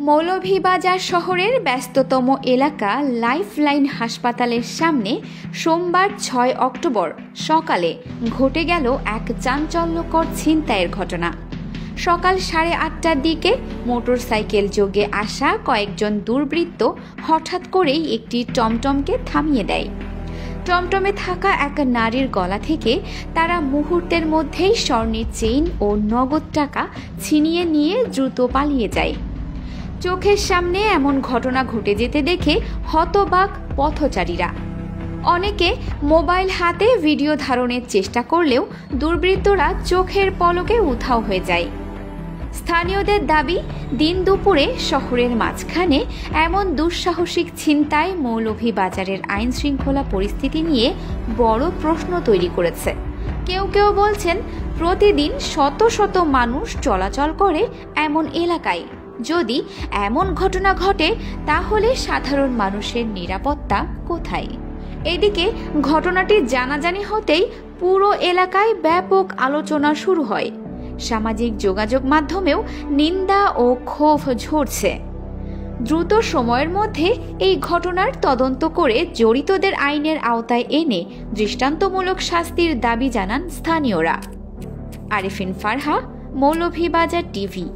মৌলভীবাজার শহরের ব্যস্ততম এলাকা লাইফলাইন হাসপাতালের সামনে সোমবার ৬ অক্টোবর সকালে ঘটে গেল এক চাঞ্চল্যকর ছিনতাইয়ের ঘটনা। সকাল 8:30টার দিকে মোটরসাইকেল যোগে আসা কয়েকজন দুর্বৃত্ত হঠাৎ করেই একটি টমটমকে থামিয়ে দেয়। টমটমে থাকা এক নারীর গলা থেকে তারা মুহূর্তের মধ্যেই স্বর্ণের চেইন ও নগদ টাকা ছিনিয়ে নিয়ে দ্রুত পালিয়ে যায়। চোখের সামনে এমন ঘটনা ঘটে যেতে দেখে হতবাক পথচারীরা। অনেকে মোবাইল হাতে ভিডিও ধারণের চেষ্টা করলেও দুর্বৃত্তরা চোখের পলকে উধাও হয়ে যায়। স্থানীয়দের দাবি, দিন দুপুরে শহরের মাঝখানে এমন দুঃসাহসিক ছিনতাই মৌলভীবাজারের আইন শৃঙ্খলা পরিস্থিতি নিয়ে বড় প্রশ্ন তৈরি করেছে। কেউ কেউ বলছেন, প্রতিদিন শত শত মানুষ চলাচল করে এমন এলাকায়। যদি এমন ঘটনা ঘটে তাহলে সাধারণ মানুষের নিরাপত্তা কোথায়? এদিকে ঘটনাটি জানাজানি হতেই পুরো এলাকায় ব্যাপক আলোচনা শুরু হয়। সামাজিক যোগাযোগ মাধ্যমেও নিন্দা ও ক্ষোভ ঝরছে। দ্রুত সময়ের মধ্যে এই ঘটনার তদন্ত করে জড়িতদের আইনের আওতায় এনে দৃষ্টান্তমূলক শাস্তির দাবি জানান স্থানীয়রা। আরিফিন ফারহা, মৌলভীবাজার টিভি।